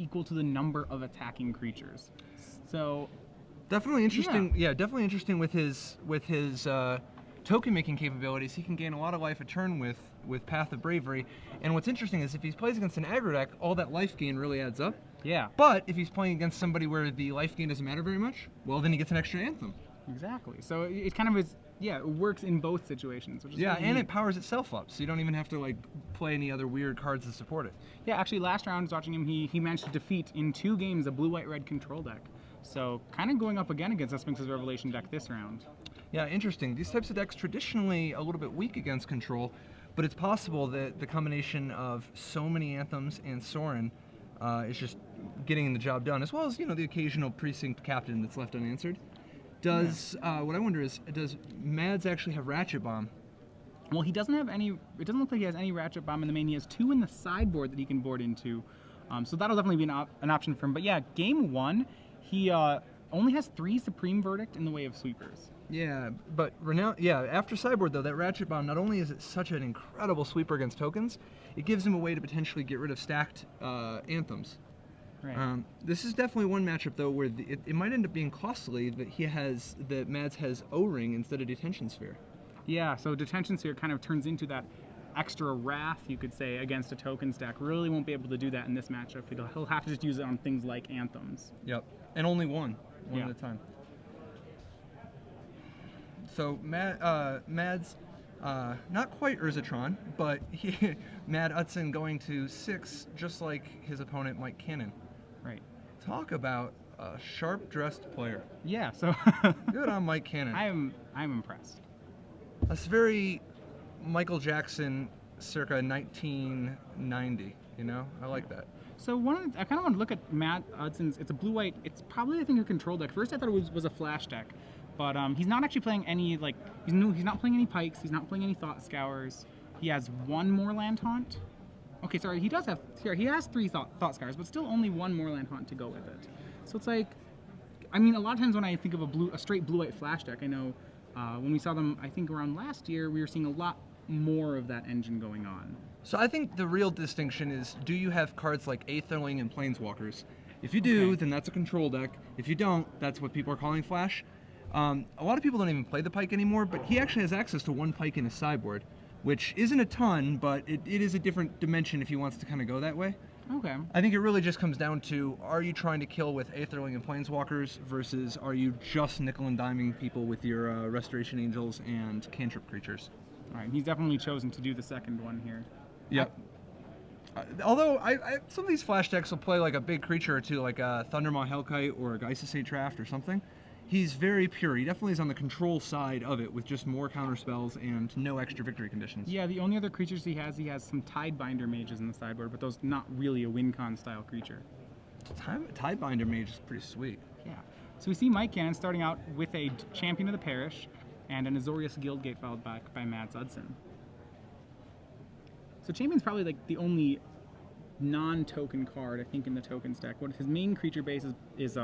equal to the number of attacking creatures. So definitely interesting. Yeah, definitely interesting with his token making capabilities. He can gain a lot of life a turn with Path of Bravery. And what's interesting is if he plays against an aggro deck, all that life gain really adds up. Yeah. But if he's playing against somebody where the life gain doesn't matter very much, well, then he gets an extra Anthem. Exactly. So it kind of is. Yeah, it works in both situations. Which is yeah, really and neat. it powers itself up, so you don't even have to like play any other weird cards to support it. Yeah, actually, last round I was watching him. He managed to defeat in 2 games a blue-white-red control deck. So kind of going up again against a Sphinx's Revelation deck this round. Yeah, interesting. These types of decks traditionally a little bit weak against control, but it's possible that the combination of so many Anthems and Sorin is just getting the job done, as well as the occasional precinct captain that's left unanswered. Does what I wonder is, does Mads actually have Ratchet Bomb? Well, he doesn't have any. It doesn't look like he has any Ratchet Bomb in the main. He has 2 in the sideboard that he can board into, so that'll definitely be an option for him. But yeah, game 1, he only has 3 Supreme Verdict in the way of sweepers. Yeah, but after sideboard though, that Ratchet Bomb, not only is it such an incredible sweeper against tokens, it gives him a way to potentially get rid of stacked Anthems. Right. This is definitely one matchup though where it might end up being costly that Mads has O-Ring instead of Detention Sphere. Yeah, so Detention Sphere kind of turns into that extra wrath, you could say, against a token stack. Really won't be able to do that in this matchup. He'll have to just use it on things like Anthems. Yep, and only one at a time. So Mads, not quite Urzatron, but Mad Utzon going to 6, just like his opponent Mike Cannon. Right. Talk about a sharp-dressed player. Yeah. So. Good on Mike Cannon. I'm impressed. That's very Michael Jackson, circa 1990. I like that. So I kind of want to look at Matt Utzon's. It's a blue-white. It's probably I think a control deck. First I thought it was a flash deck, but he's not actually playing any he's not playing any pikes. He's not playing any Thought Scours. He has 1 Moorland Haunt. Okay, sorry, he does have here. He has 3 Thought Scours, but still only 1 Moorland Haunt to go with it. So it's like, I mean, a lot of times when I think of a straight blue-white flash deck, I know when we saw them, I think around last year, we were seeing a lot more of that engine going on. So I think the real distinction is, do you have cards like Aetherling and Planeswalkers? If you do, then that's a control deck. If you don't, that's what people are calling flash. A lot of people don't even play the Pike anymore, but he actually has access to 1 Pike in his sideboard, which isn't a ton, but it is a different dimension if he wants to kind of go that way. Okay. I think it really just comes down to, are you trying to kill with Aetherling and Planeswalkers versus are you just nickel and diming people with your Restoration Angels and cantrip creatures? All right, he's definitely chosen to do the second one here. Yep. Although some of these flash decks will play like a big creature or two, like a Thundermaw Hellkite or a Geisasate Draft or something. He's very pure. He definitely is on the control side of it with just more counter spells and no extra victory conditions. Yeah, the only other creatures he has some Tidebinder mages in the sideboard, but those not really a WinCon style creature. Tidebinder mage is pretty sweet. Yeah. So we see Mike Cannon starting out with a Champion of the Parish and an Azorius Guildgate followed back by Mads Utzon. So Champion's probably like the only non-token card, I think, in the token stack. What his main creature base is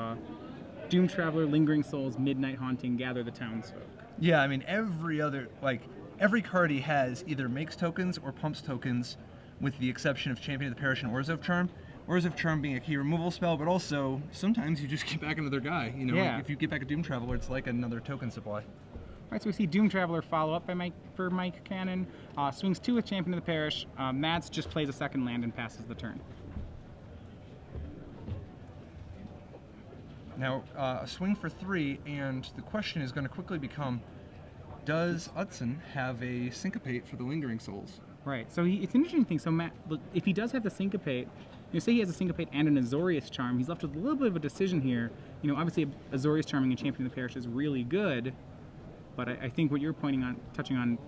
Doom Traveler, Lingering Souls, Midnight Haunting, Gather the Townsfolk. Yeah, I mean, every card he has either makes tokens or pumps tokens, with the exception of Champion of the Parish and Orzhov Charm. Orzhov Charm being a key removal spell, but also sometimes you just get back another guy. Like if you get back a Doom Traveler, it's like another token supply. All right, so we see Doom Traveler follow up for Mike Cannon. Swings 2 with Champion of the Parish. Mads just plays a second land and passes the turn. Now, a swing for 3, and the question is going to quickly become, does Utzon have a Syncopate for the Lingering Souls? Right, so it's an interesting thing. So Matt, look, if he does have the Syncopate, say he has a Syncopate and an Azorius Charm, he's left with a little bit of a decision here. Obviously Azorius Charming and Champion of the Parish is really good, but I think what you're touching on,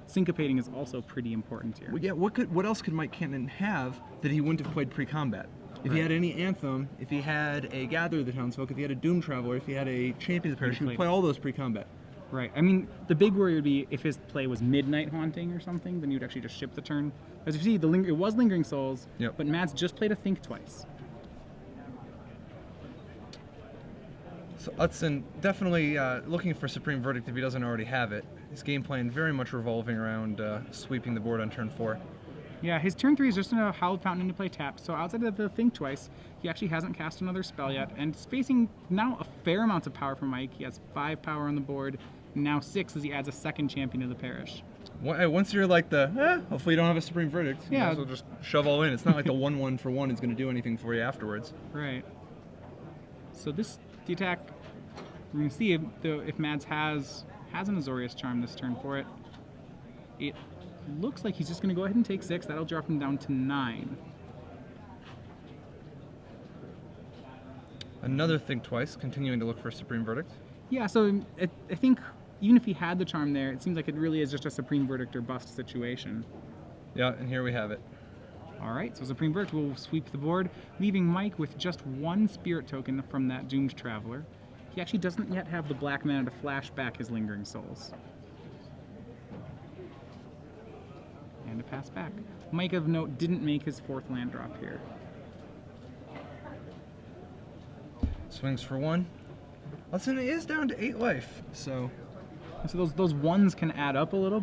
syncopating is also pretty important here. Well, yeah, what else could Mike Cannon have that he wouldn't have played pre-combat? If he had any Anthem, if he had a Gather the Townsfolk, if he had a Doom Traveler, if he had a Champion of the Parish, he would play all those pre-combat. Right. I mean, the big worry would be if his play was Midnight Haunting or something, then you'd actually just ship the turn. As you see, it was Lingering Souls, but Mads just played a Think twice. So Utzon definitely looking for Supreme Verdict if he doesn't already have it. His game plan very much revolving around sweeping the board on turn 4. Yeah, his turn 3 is just a Howled Fountain into play tap, so outside of the Think Twice, he actually hasn't cast another spell yet, and it's facing now a fair amount of power from Mike. He has 5 power on the board, and now 6 as he adds a second champion to the parish. Once you're like hopefully you don't have a Supreme Verdict. You Yeah. might as well just shove all in. It's not like the 1/1 for 1 is going to do anything for you afterwards. Right. So the attack, we're going to see if Mads has an Azorius Charm this turn for it. It looks like he's just going to go ahead and take 6. That'll drop him down to 9. Another Think Twice, continuing to look for Supreme Verdict. Yeah, so I think even if he had the charm there, it seems like it really is just a Supreme Verdict or bust situation. Yeah, and here we have it. All right, so Supreme Verdict will sweep the board, leaving Mike with just 1 Spirit token from that Doomed Traveler. He actually doesn't yet have the black mana to flash back his Lingering Souls. And to pass back. Mike, of note, didn't make his 4th land drop here. Swings for 1. Utzon is down to 8 life, so those ones can add up a little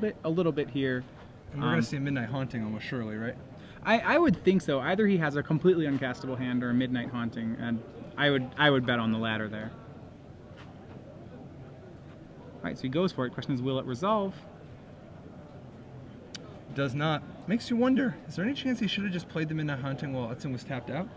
bit here. and we're going to see a Midnight Haunting almost surely, right? I would think so. Either he has a completely uncastable hand or a Midnight Haunting, and I would bet on the latter there. All right, so he goes for it. Question is, will it resolve? Does not. Makes you wonder, is there any chance he should have just played the Midnight Haunting while Utzon was tapped out?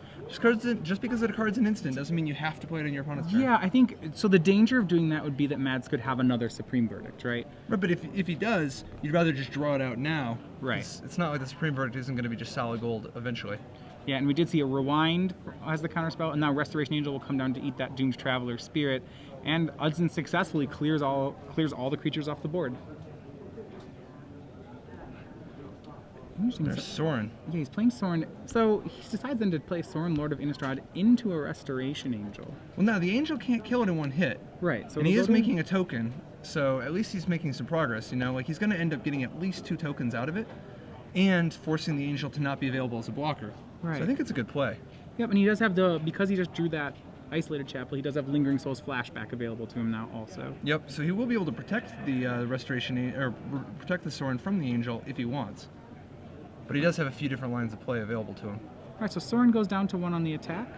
Just because the card's an instant doesn't mean you have to play it on your opponent's turn. Yeah, I think so. The danger of doing that would be that Mads could have another Supreme Verdict, right? Right, but if he does, you'd rather just draw it out now. Right. It's not like the Supreme Verdict isn't going to be just solid gold eventually. Yeah, and we did see a Rewind as the counterspell, and now Restoration Angel will come down to eat that Doomed Traveler Spirit, and Utzon successfully clears all the creatures off the board. There's Sorin. Yeah, he's playing Sorin. So he decides then to play Sorin, Lord of Innistrad, into a Restoration Angel. Well, now the Angel can't kill it in one hit. Right. So and he is making a token, so at least he's making some progress. You know, like he's going to end up getting at least 2 tokens out of it, and forcing the Angel to not be available as a blocker. Right. So I think it's a good play. Yep, and he does have because he just drew that Isolated Chapel, he does have Lingering Souls flashback available to him now also. Yep. So he will be able to protect the protect the Sorin from the Angel if he wants. But he does have a few different lines of play available to him. All right, so Sorin goes down to 1 on the attack.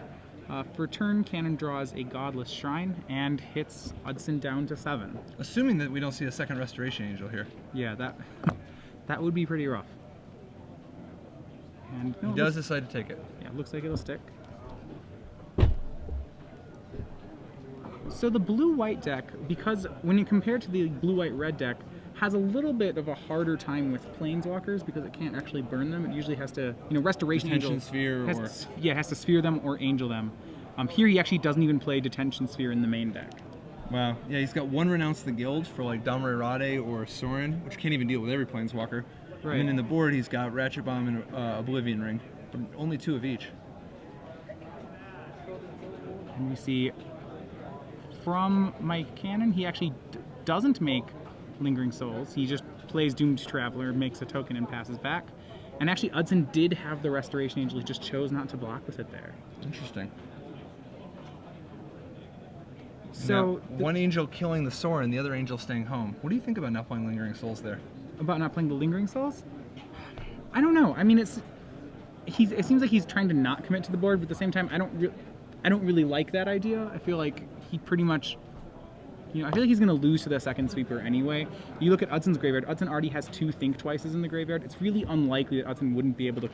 For turn, Cannon draws a Godless Shrine and hits Utzon down to 7. Assuming that we don't see a second Restoration Angel here. Yeah, that would be pretty rough. And He does decide to take it. Yeah, looks like it'll stick. So the blue-white deck, because when you compare it to the blue-white-red deck, has a little bit of a harder time with Planeswalkers because it can't actually burn them. It usually has to, Restoration Angel Sphere has to sphere them or angel them. Here he actually doesn't even play Detention Sphere in the main deck. Wow. Yeah, he's got 1 Renounce the Guild for like Damre Rade or Sorin, which can't even deal with every Planeswalker. Right. And then in the board he's got Ratchet Bomb and Oblivion Ring, but only 2 of each. And we see from Mike Cannon, he actually doesn't make Lingering Souls. He just plays Doomed Traveler, makes a token, and passes back. And actually, Utzon did have the Restoration Angel. He just chose not to block with it there. Interesting. So now, one Angel killing the Sorin, the other Angel staying home. What do you think about not playing Lingering Souls there? About not playing the Lingering Souls? I don't know. I mean, it seems like he's trying to not commit to the board, but at the same time, I don't really like that idea. I feel like he pretty much, I feel like he's going to lose to the second sweeper anyway. You look at Utzon's graveyard. Utzon already has 2 Think Twices in the graveyard. It's really unlikely that Utzon wouldn't be able to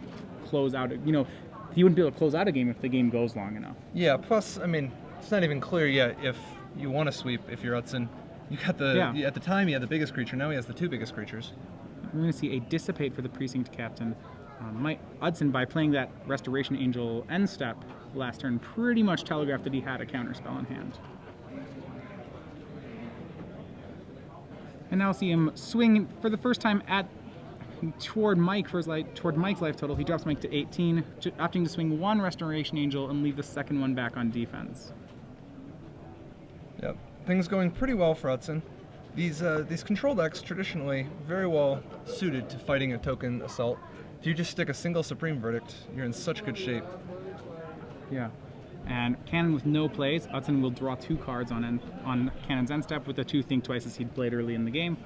close out. He wouldn't be able to close out a game if the game goes long enough. Yeah. Plus, I mean, it's not even clear yet if you want to sweep. If you're Utzon, you got at the time he had the biggest creature. Now he has the 2 biggest creatures. We're going to see a Dissipate for the Precinct Captain. Utzon, by playing that Restoration Angel end step last turn, pretty much telegraphed that he had a counterspell in hand. And now see him swing for the first time toward Mike's life total. He drops Mike to 18, opting to swing 1 Restoration Angel and leave the second one back on defense. Yep, things going pretty well for Utzon. These control decks traditionally very well suited to fighting a token assault. If you just stick a single Supreme Verdict, you're in such good shape. Yeah. And Cannon with no plays, Utzon will draw 2 cards on Cannon's end step with the 2 Think Twices he'd played early in the game.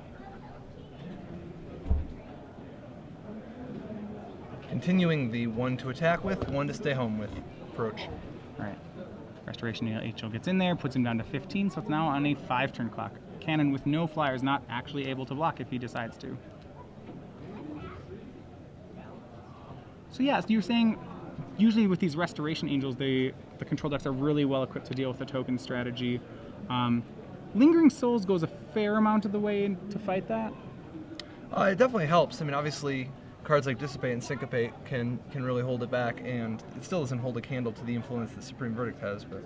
continuing the one to attack with, one to stay home with approach. All right. Restoration Angel gets in there, puts him down to 15, so it's now on a 5-turn clock. Cannon with no flyers, not actually able to block if he decides to. So yeah, so you're saying usually with these Restoration Angels, the control decks are really well equipped to deal with the token strategy. Lingering Souls goes a fair amount of the way to fight that. It definitely helps. I mean, obviously, cards like Dissipate and Syncopate can really hold it back, and it still doesn't hold a candle to the influence that Supreme Verdict has. But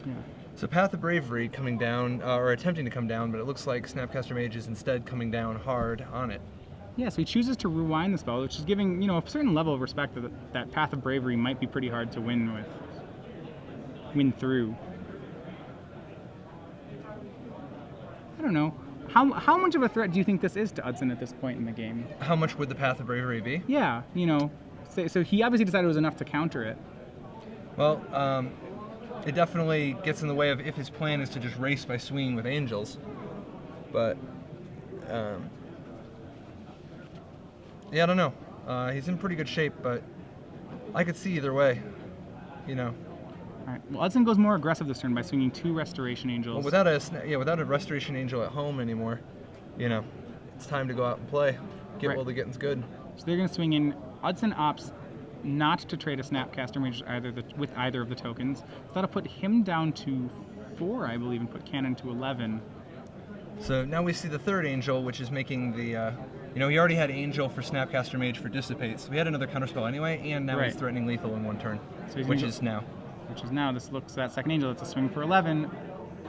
Yeah. so Path of Bravery coming down, or attempting to come down, but it looks like Snapcaster Mage is instead coming down hard on it. Yeah, so he chooses to rewind the spell, which is giving, a certain level of respect that Path of Bravery might be pretty hard to win through. I don't know. How much of a threat do you think this is to Utzon at this point in the game? How much would the Path of Bravery be? Yeah, so he obviously decided it was enough to counter it. Well, it definitely gets in the way of if his plan is to just race by swinging with Angels. But, yeah, I don't know. He's in pretty good shape, but I could see either way, All right. Well, Utzon goes more aggressive this turn by swinging 2 Restoration Angels. Well, without a Restoration Angel at home anymore, it's time to go out and play. Get Right. while the getting's good. So they're going to swing in. Utzon opts not to trade a Snapcaster Mage with either of the tokens. So that'll put him down to 4, I believe, and put Cannon to 11. So now we see the third Angel, which is making the, he already had Angel for Snapcaster Mage for Dissipate, so he had another counterspell anyway, and now he's Right. threatening lethal in one turn, So he's which gonna is now. This looks at second Angel. It's a swing for 11,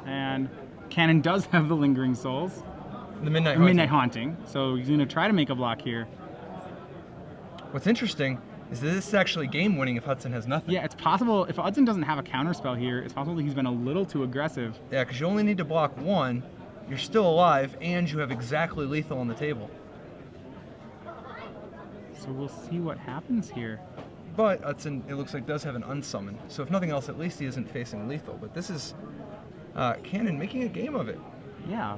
and Cannon does have the Lingering Souls. The Midnight Or Haunting. Midnight Haunting. So he's going to try to make a block here. What's interesting is that this is actually game winning if Utzon has nothing. Yeah, it's possible if Utzon doesn't have a counterspell here, it's possible that he's been a little too aggressive. Yeah, because you only need to block one, you're still alive, and you have exactly lethal on the table. So we'll see what happens here. But Utzon, it looks like, does have an unsummon. So if nothing else, at least he isn't facing lethal. But this is Cannon making a game of it. Yeah.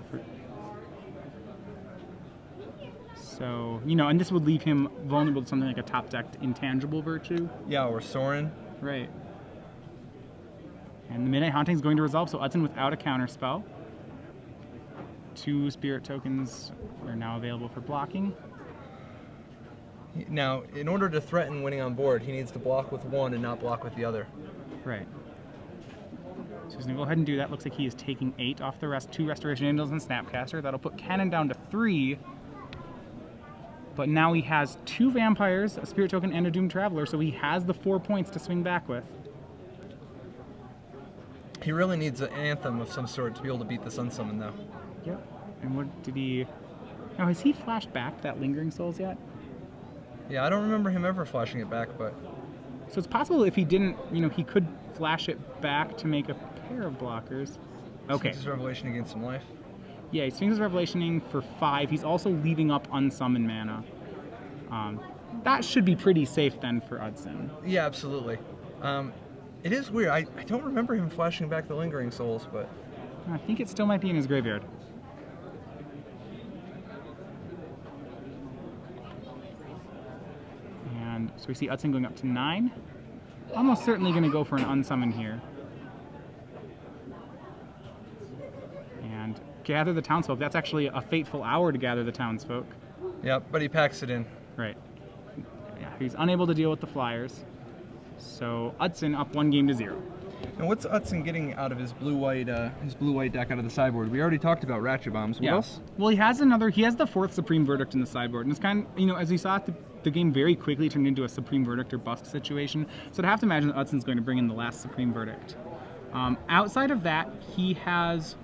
So, and this would leave him vulnerable to something like a top-decked Intangible Virtue. Yeah, or Sorin. Right. And the Midnight Haunting is going to resolve, so Utzon without a counterspell. 2 Spirit tokens are now available for blocking. Now, in order to threaten winning on board, he needs to block with one and not block with the other. Right. So he's going to go ahead and do that. Looks like he is taking 8 off the 2 Restoration Angels and Snapcaster. That'll put Cannon down to 3. But now he has 2 Vampires, a Spirit Token, and a Doomed Traveler, so he has the 4 points to swing back with. He really needs an Anthem of some sort to be able to beat this unsummon, though. Yep. And what did he... Now, has he flashed back that Lingering Souls yet? Yeah, I don't remember him ever flashing it back, but... So it's possible if he didn't, he could flash it back to make a pair of blockers. Okay. His Revelation gains some life. Yeah, he swings his Revelationing for 5. He's also leaving up Unsummon mana. That should be pretty safe then for Utzon. Yeah, absolutely. It is weird. I don't remember him flashing back the Lingering Souls, but... I think it still might be in his graveyard. And so we see Utzon going up to 9. Almost certainly going to go for an unsummon here. And gather the townsfolk. That's actually a fateful hour to gather the townsfolk. Yeah, but he packs it in. Right. Yeah, he's unable to deal with the flyers. So Utzon up 1-0. And what's Utzon getting out of his blue-white deck out of the sideboard? We already talked about Ratchet Bombs. What else? Well, he has the 4th Supreme Verdict in the sideboard. And it's kind of, as we saw, the game very quickly turned into a Supreme Verdict or bust situation. So I'd have to imagine that Utzon's going to bring in the last Supreme Verdict. Outside of that, he has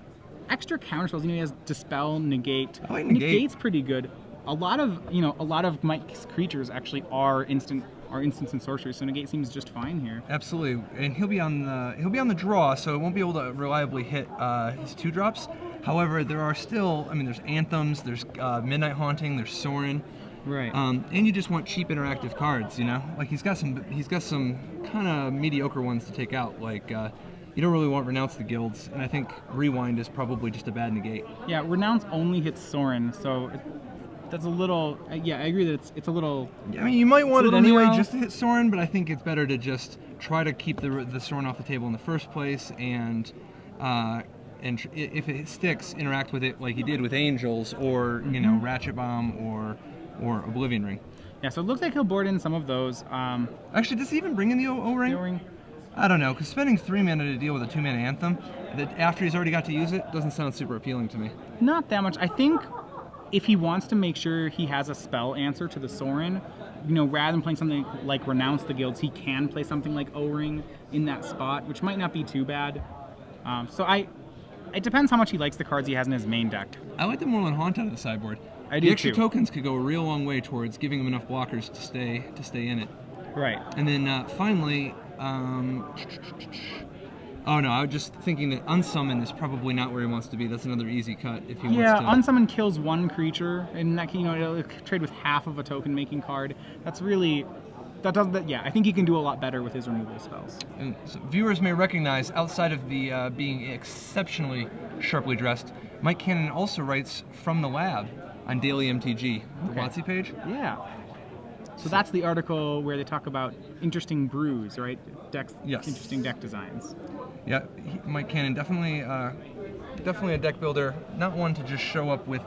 extra counterspells. He has Dispel, Negate. I like Negate. Negate's pretty good. A lot of Mike's creatures actually are instant and sorcery, so Negate seems just fine here. Absolutely, and he'll be on the draw, so it won't be able to reliably hit his 2-drops. However, there are still, there's Anthems, there's Midnight Haunting, there's Sorin. Right. And you just want cheap interactive cards, Like he's got some kind of mediocre ones to take out. Like you don't really want Renounce the Guilds, and I think Rewind is probably just a bad negate. Yeah, Renounce only hits Sorin, so that's a little. Yeah, I agree that it's a little. I mean, you might want it little anyway narrow. just to hit Soren, but I think it's better to just try to keep the Soren off the table in the first place, and if it sticks, interact with it like you did with Angels or you know Ratchet Bomb or Oblivion Ring. Yeah, so it looks like he'll board in some of those. Actually, does he even bring in the O-Ring? The O-Ring. I don't know, because spending 3 mana to deal with a 2-mana Anthem, that after he's already got to use it, doesn't sound super appealing to me. Not that much. I think if he wants to make sure he has a spell answer to the Soren, you know, rather than playing something like Renounce the Guilds, he can play something like O-Ring in that spot, which might not be too bad. It depends how much he likes the cards he has in his main deck. I like the Moreland Haunt out of the sideboard. I do The extra too. tokens could go a real long way towards giving him enough blockers to stay in it. Right. And then finally, oh no, I was just thinking that Unsummon is probably not where he wants to be. That's another easy cut if he Yeah, wants to. Unsummon kills one creature, and that can, you know, it'll trade with half of a token making card. That's really, that does that. Yeah, I think he can do a lot better with his removal spells. And so viewers may recognize, outside of the being exceptionally sharply dressed, Mike Cannon also writes from the lab on Daily MTG, the Okay. WotC page. Yeah. So that's the article where they talk about interesting brews, right? Decks, Yes. interesting deck designs. Yeah, Mike Cannon definitely a deck builder, not one to just show up with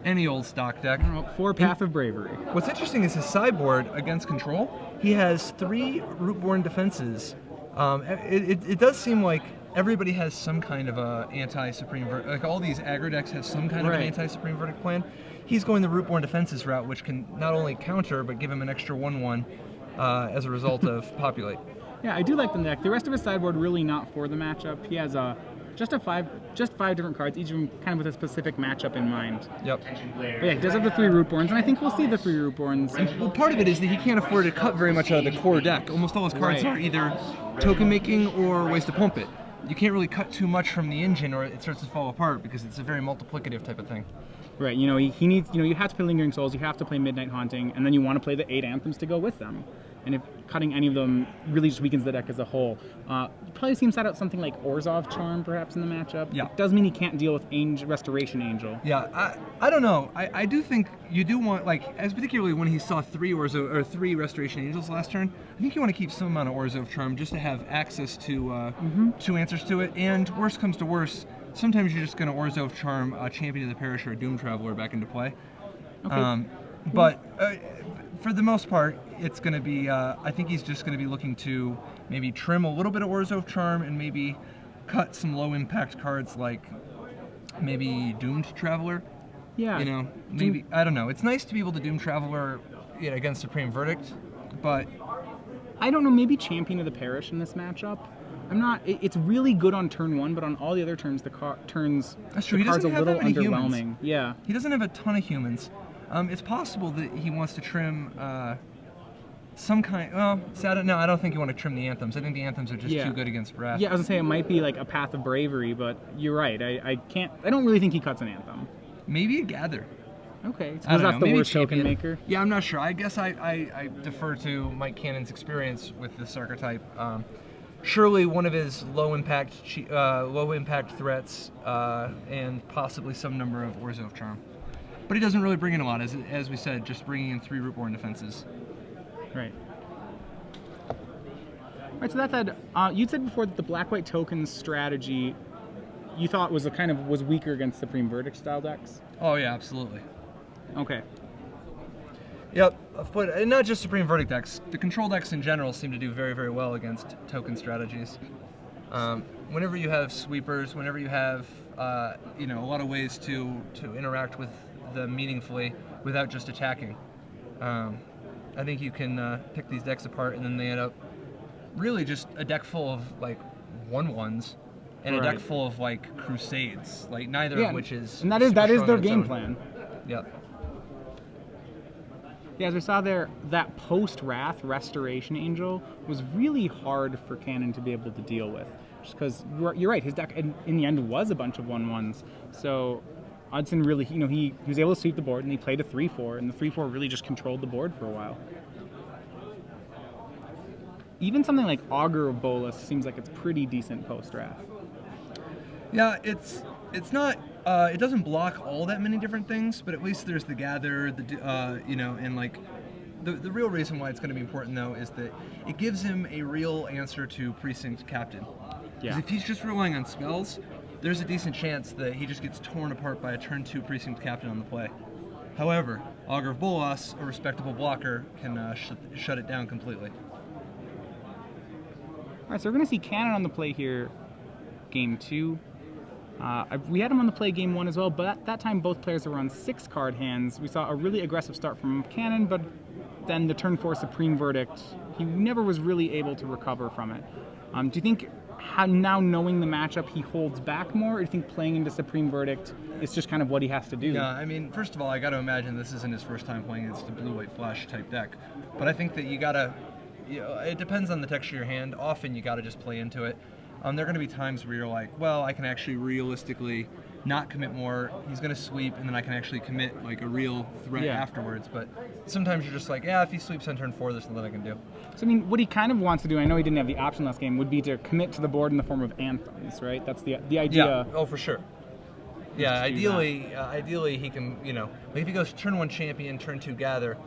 any old stock deck. I don't know, 4 Path of Bravery. What's interesting is his sideboard against control. He has 3 Rootborn defenses. It does seem like everybody has some kind of a anti-Supreme Verdict. Like all these aggro decks have some kind of an Right. anti-Supreme Verdict plan. He's going the Rootborn defenses route, which can not only counter but give him an extra 1/1 as a result of populate. Yeah, I do like the deck. The rest of his sideboard really not for the matchup. He has just 5 different cards, each of them kind of with a specific matchup in mind. Yep. But yeah, he does have the 3 Rootborns, and I think we'll see the 3 Rootborns. Well, part of it is that he can't afford to cut very much out of the core deck. Almost all his cards Right. are either token making or ways to pump it. You can't really cut too much from the engine or it starts to fall apart because it's a very multiplicative type of thing. Right, you know, he needs, you know, you have to play Lingering Souls, you have to play Midnight Haunting, and then you want to play the 8 Anthems to go with them. And if cutting any of them really just weakens the deck as a whole, you probably see him set out something like Orzhov Charm perhaps in the matchup. Yeah. It does mean he can't deal with Restoration Angel. Yeah, I don't know. I do think you do want, like, as particularly when he saw 3 Restoration Angels last turn, I think you want to keep some amount of Orzhov Charm just to have access to 2 answers to it. And worst comes to worst, sometimes you're just going to Orzhov Charm Champion of the Parish or a Doom Traveler back into play. Okay. But for the most part, it's going to be, I think he's just going to be looking to maybe trim a little bit of Orzhov Charm and maybe cut some low impact cards like maybe Doomed Traveler. Yeah. You know, maybe, I don't know. It's nice to be able to Doom Traveler against Supreme Verdict, but I don't know, maybe Champion of the Parish in this matchup. I'm not. It's really good on turn 1, but on all the other turns, turns That's true. the He card's doesn't a have little that many underwhelming. humans. Yeah. he doesn't have a ton of humans. It's possible that he wants to trim some kind. Well, no, I don't think you want to trim the Anthems. I think the Anthems are just Yeah. too good against Wrath. Yeah, I was gonna say it might be like a Path of Bravery, but you're right. I don't really think he cuts an Anthem. Maybe a Gather. Okay, I because don't that's know, the maybe worst token Champion. maker. Yeah, I'm not sure. I guess I defer to Mike Cannon's experience with this archetype. Surely one of his low impact threats and possibly some number of Orzhov Charm. But he doesn't really bring in a lot, as we said, just bringing in 3 Rootborn defenses. Right. Right. So that said, you said before that the black-white tokens strategy you thought was was weaker against Supreme Verdict style decks. Oh yeah, absolutely. Okay. Yep, and not just Supreme Verdict decks. The control decks in general seem to do very, very well against token strategies. Whenever you have sweepers, whenever you have a lot of ways to interact with them meaningfully without just attacking, I think you can pick these decks apart, and then they end up really just a deck full of like 1/1s and a deck full of like Crusades, like neither of which is. And that is super strong their on its game own. plan. Yep. Yeah, as we saw there, that post-Wrath Restoration Angel was really hard for Cannon to be able to deal with. Just because, you're right, his deck in the end was a bunch of 1/1s. So Utzon really, he was able to sweep the board, and he played a 3/4, and the 3/4 really just controlled the board for a while. Even something like Augur of Bolas seems like it's pretty decent post-Wrath. Yeah, it's not It doesn't block all that many different things, but at least there's the gather, and like the real reason why it's going to be important though is that it gives him a real answer to Precinct Captain. Because if he's just relying on spells, there's a decent chance that he just gets torn apart by a turn 2 Precinct Captain on the play. However, Augur of Bolas, a respectable blocker, can shut it down completely. All right, so we're going to see Cannon on the play here, game 2. We had him on the play game 1 as well, but at that time both players were on 6 card hands. We saw a really aggressive start from Cannon, but then the turn 4 Supreme Verdict, he never was really able to recover from it. Do you think now knowing the matchup he holds back more, or do you think playing into Supreme Verdict is just kind of what he has to do? Yeah, I mean, first of all, I got to imagine this isn't his first time playing against a blue-white flash type deck, but I think that you got to, it depends on the texture of your hand. Often you got to just play into it. There are going to be times where you're like, well, I can actually realistically not commit more. He's going to sweep, and then I can actually commit like a real threat afterwards. But sometimes you're just like, yeah, if he sweeps on turn 4, there's nothing I can do. So I mean, what he kind of wants to do, I know he didn't have the option last game, would be to commit to the board in the form of anthems, right? That's the idea. Yeah. Oh, for sure. Yeah. Ideally he can, like if he goes turn 1 champion, turn 2 gather,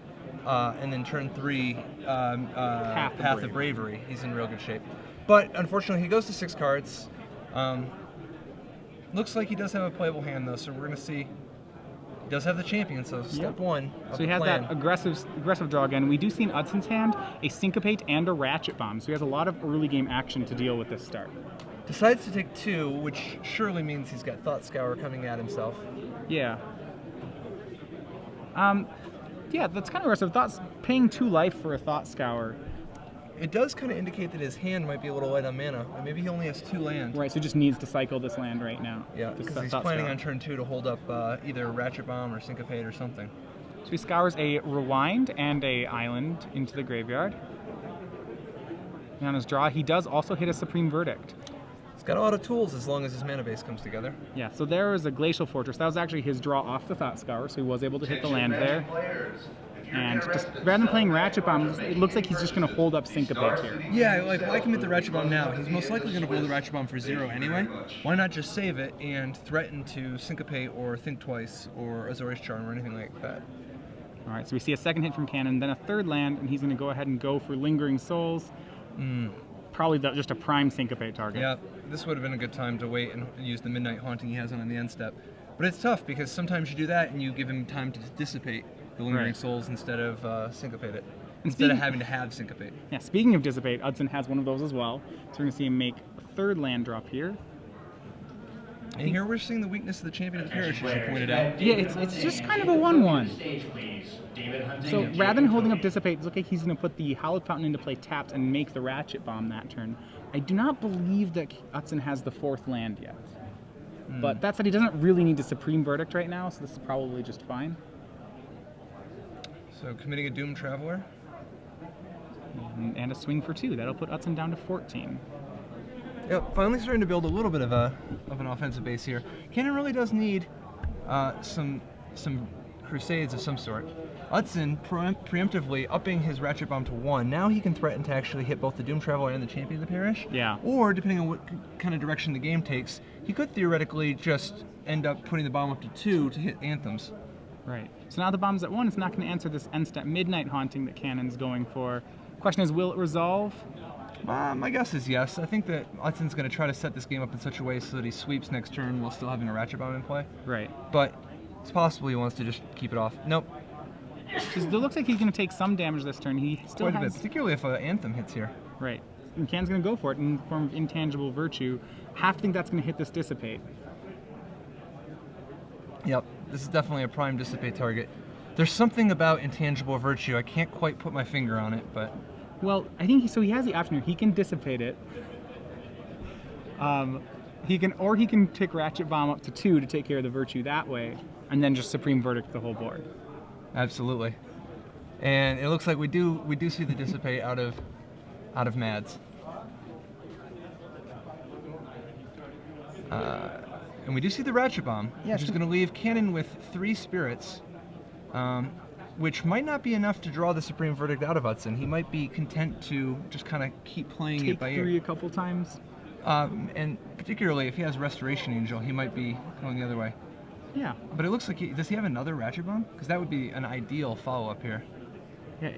and then turn 3 Path of Bravery, he's in real good shape. But unfortunately, he goes to 6 cards. Looks like he does have a playable hand, though, so we're going to see. He does have the champion, so step 1. So he has that aggressive draw again. We do see in Utzon's hand a Syncopate and a Ratchet Bomb, so he has a lot of early game action to deal with this start. Decides to take 2, which surely means he's got Thought Scour coming at himself. Yeah. Yeah, that's kind of aggressive. Paying 2 life for a Thought Scour. It does kind of indicate that his hand might be a little light on mana. Maybe he only has 2 lands. Right, so he just needs to cycle this land right now. Yeah, because he's planning on turn 2 to hold up either Ratchet Bomb or Syncopate or something. So he scours a Rewind and a Island into the graveyard. And on his draw, he does also hit a Supreme Verdict. He's got a lot of tools as long as his mana base comes together. Yeah, so there is a Glacial Fortress. That was actually his draw off the Thought Scour, so he was able to hit the land there. And just rather than playing Ratchet Bomb, it looks like he's just going to hold up Syncopate here. Yeah, like why commit the Ratchet Bomb now? He's most likely going to blow the Ratchet Bomb for 0 anyway. Why not just save it and threaten to Syncopate or Think Twice or Azorius Charm or anything like that? All right, so we see a second hit from Cannon, then a third land, and he's going to go ahead and go for Lingering Souls. Probably just a prime Syncopate target. Yeah, this would have been a good time to wait and use the Midnight Haunting he has on the end step. But it's tough because sometimes you do that and you give him time to dissipate the Lingering Souls instead of Syncopate it. Instead of having to have Syncopate. Yeah, speaking of Dissipate, Utzon has one of those as well. So we're going to see him make a third land drop here. And here we're seeing the weakness of the Champion of the Parish, as you pointed out. Yeah, it's just kind of a 1/1. So rather than holding up Dissipate, it looks like he's going to put the Hallowed Fountain into play tapped and make the Ratchet Bomb that turn. I do not believe that Utzon has the 4th land yet. But that said, he doesn't really need a Supreme Verdict right now, so this is probably just fine. So committing a Doom Traveler. And a swing for 2. That'll put Utzon down to 14. Yep, finally starting to build a little bit of an offensive base here. Cannon really does need some crusades of some sort. Utzon preemptively upping his Ratchet Bomb to 1. Now he can threaten to actually hit both the Doom Traveler and the Champion of the Parish. Yeah. Or, depending on what kind of direction the game takes, he could theoretically just end up putting the bomb up to 2 to hit Anthems. Right. So now the bomb's at 1. It's not going to answer this end step Midnight Haunting that Cannon's going for. Question is, will it resolve? My guess is yes. I think that Utzon's going to try to set this game up in such a way so that he sweeps next turn while still having a Ratchet Bomb in play. Right. But it's possible he wants to just keep it off. Nope. It looks like he's going to take some damage this turn. He still Quite a bit, particularly if an Anthem hits here. Right. And Cannon's going to go for it in the form of Intangible Virtue. Have to think that's going to hit this Dissipate. Yep. This is definitely a prime Dissipate target. There's something about Intangible Virtue. I can't quite put my finger on it, but... Well, I think he has the option here. He can Dissipate it. He can take Ratchet Bomb up to 2 to take care of the Virtue that way, and then just Supreme Verdict the whole board. Absolutely. And it looks like we do see the Dissipate out of Mads. And we do see the Ratchet Bomb, which is going to leave Cannon with 3 spirits, which might not be enough to draw the Supreme Verdict out of Utzon. He might be content to just kind of keep playing it by ear. Take 3 a couple times. And particularly if he has Restoration Angel, he might be going the other way. Yeah. But it looks like does he have another Ratchet Bomb? Because that would be an ideal follow-up here. Yeah,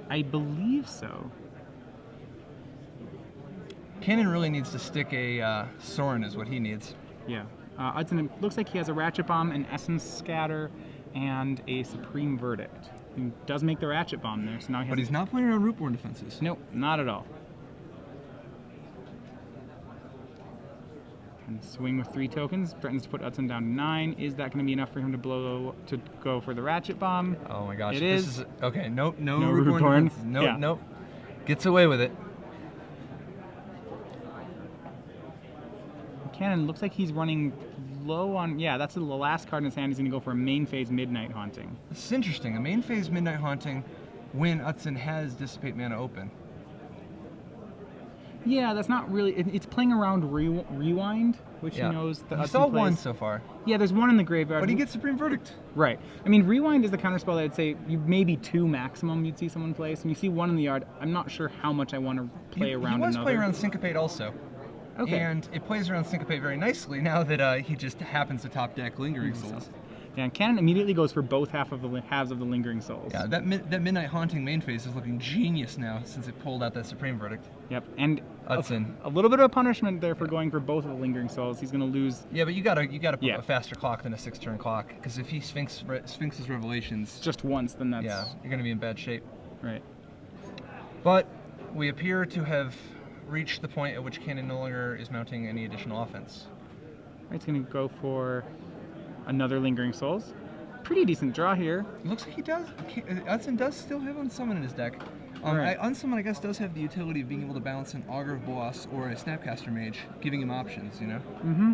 I believe so. Cannon really needs to stick a Sorin is what he needs. Yeah. Utzon, it looks like he has a Ratchet Bomb, an Essence Scatter, and a Supreme Verdict. He does make the Ratchet Bomb there, so now he has... But he's not playing around Rootborn defenses. Nope, not at all. And swing with 3 tokens, threatens to put Utzon down to 9. Is that going to be enough for him to go for the Ratchet Bomb? Oh my gosh. It this is. Okay, no Rootborn. defenses. Nope, Yeah. nope. Gets away with it. Cannon looks like he's running low on... Yeah, that's the last card in his hand. He's going to go for a main phase Midnight Haunting. This is interesting. A main phase Midnight Haunting when Utzon has Dissipate mana open. Yeah, that's not really... It's playing around Rewind, which he knows that He Utzon saw plays. one so far. Yeah, there's one in the graveyard. But he gets Supreme Verdict. Right. I mean, Rewind is the counterspell that I'd say maybe 2 maximum you'd see someone play. So when you see one in the yard, I'm not sure how much I want to play around He was another. playing around Syncopate also. Okay. And it plays around Syncopate very nicely now that he just happens to top deck Lingering Souls. Yeah, and Cannon immediately goes for both halves of the Lingering Souls. Yeah, that Midnight Haunting main phase is looking genius now since it pulled out that Supreme Verdict. Yep, and Utzon. a little bit of a punishment there for going for both of the Lingering Souls. He's going to lose... Yeah, but you gotta put a faster clock than a 6-turn clock, because if he Sphinx's Revelations... just once, then that's... Yeah, you're going to be in bad shape. Right. But we appear to have reached the point at which Cannon no longer is mounting any additional offense. Right, he's going to go for another Lingering Souls. Pretty decent draw here. It looks like he does. Utzon does still have Unsummon in his deck. Right. Unsummon, I guess, does have the utility of being able to balance an Augur of Bolas or a Snapcaster Mage, giving him options, you know? Mm-hmm.